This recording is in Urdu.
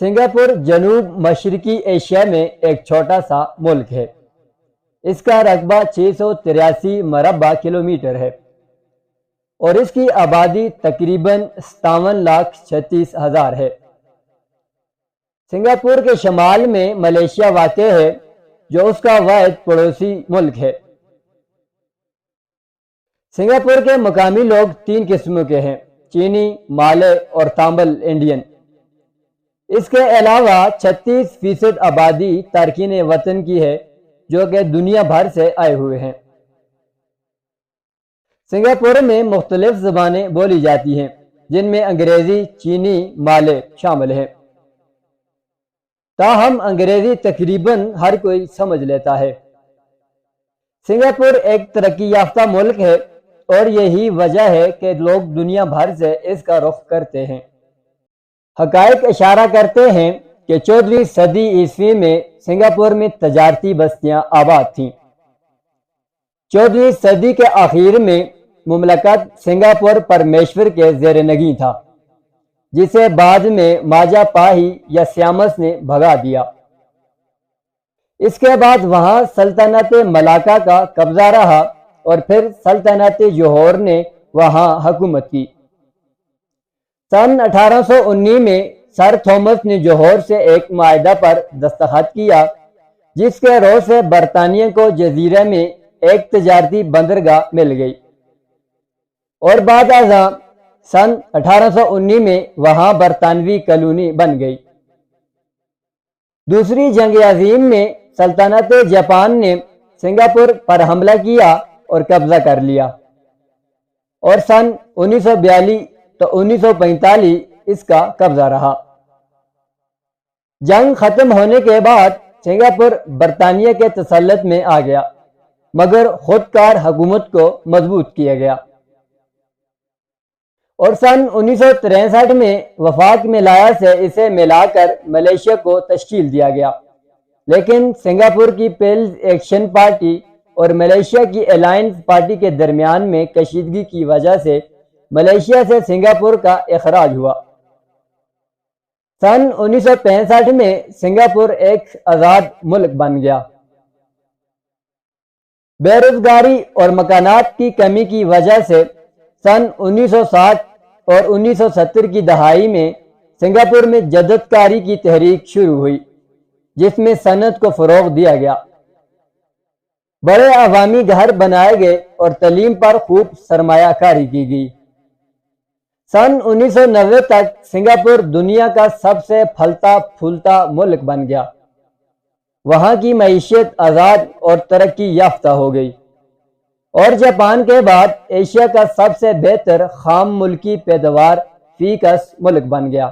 سنگاپور جنوب مشرقی ایشیا میں ایک چھوٹا سا ملک ہے۔ اس کا رقبہ 683 مربع کلومیٹر ہے اور اس کی آبادی تقریباً 57,36,000 ہے۔ سنگاپور کے شمال میں ملیشیا واقع ہے جو اس کا واحد پڑوسی ملک ہے۔ سنگاپور کے مقامی لوگ 3 قسموں کے ہیں: چینی، مالے اور تامل انڈین۔ اس کے علاوہ 36% آبادی تارکین وطن کی ہے جو کہ دنیا بھر سے آئے ہوئے ہیں۔ سنگاپور میں مختلف زبانیں بولی جاتی ہیں جن میں انگریزی، چینی، مالے شامل ہیں۔ تاہم انگریزی تقریباً ہر کوئی سمجھ لیتا ہے۔ سنگاپور ایک ترقی یافتہ ملک ہے اور یہی وجہ ہے کہ لوگ دنیا بھر سے اس کا رخ کرتے ہیں۔ حقائق اشارہ کرتے ہیں کہ 14ویں صدی عیسوی میں سنگاپور میں تجارتی بستیاں آباد تھیں۔ 14ویں صدی کے آخر میں مملکت سنگاپور پرمیشور کے زیر نگیں تھا، جسے بعد میں ماجا پاہی یا سیامس نے بھگا دیا۔ اس کے بعد وہاں سلطنت ملاکا کا قبضہ رہا اور پھر سلطنت جوہور نے وہاں حکومت کی۔ سن 1819 میں سر تھامس نے جوہور سے ایک معاہدہ پر دستخط کیا جس کے روح سے برطانیہ کو جزیرے میں ایک تجارتی بندرگاہ مل گئی اور بعد ازاں سن 1819 میں وہاں برطانوی کالونی بن گئی۔ دوسری جنگ عظیم میں سلطنت جاپان نے سنگاپور پر حملہ کیا اور قبضہ کر لیا اور سن 1942 تو 1945 اس کا قبضہ رہا۔ جنگ ختم ہونے کے بعد سنگاپور برطانیہ کے تسلط میں آ گیا مگر خود کار حکومت کو مضبوط کیا گیا اور سن 1963 میں وفاق ملایا سے اسے ملا کر ملیشیا کو تشکیل دیا گیا، لیکن سنگاپور کی پیپلز ایکشن پارٹی اور ملیشیا کی الائنس پارٹی کے درمیان میں کشیدگی کی وجہ سے ملیشیا سے سنگاپور کا اخراج ہوا۔ سن 1965 میں سنگاپور ایک آزاد ملک بن گیا۔ بے روزگاری اور مکانات کی کمی کی وجہ سے سن 1960 اور 1970 کی دہائی میں سنگاپور میں جدت کاری کی تحریک شروع ہوئی جس میں صنعت کو فروغ دیا گیا، بڑے عوامی گھر بنائے گئے اور تعلیم پر خوب سرمایہ کاری کی گئی۔ سن 1990 تک سنگاپور دنیا کا سب سے پھلتا پھولتا ملک بن گیا۔ وہاں کی معیشت آزاد اور ترقی یافتہ ہو گئی اور جاپان کے بعد ایشیا کا سب سے بہتر خام ملکی پیداوار فی کس ملک بن گیا۔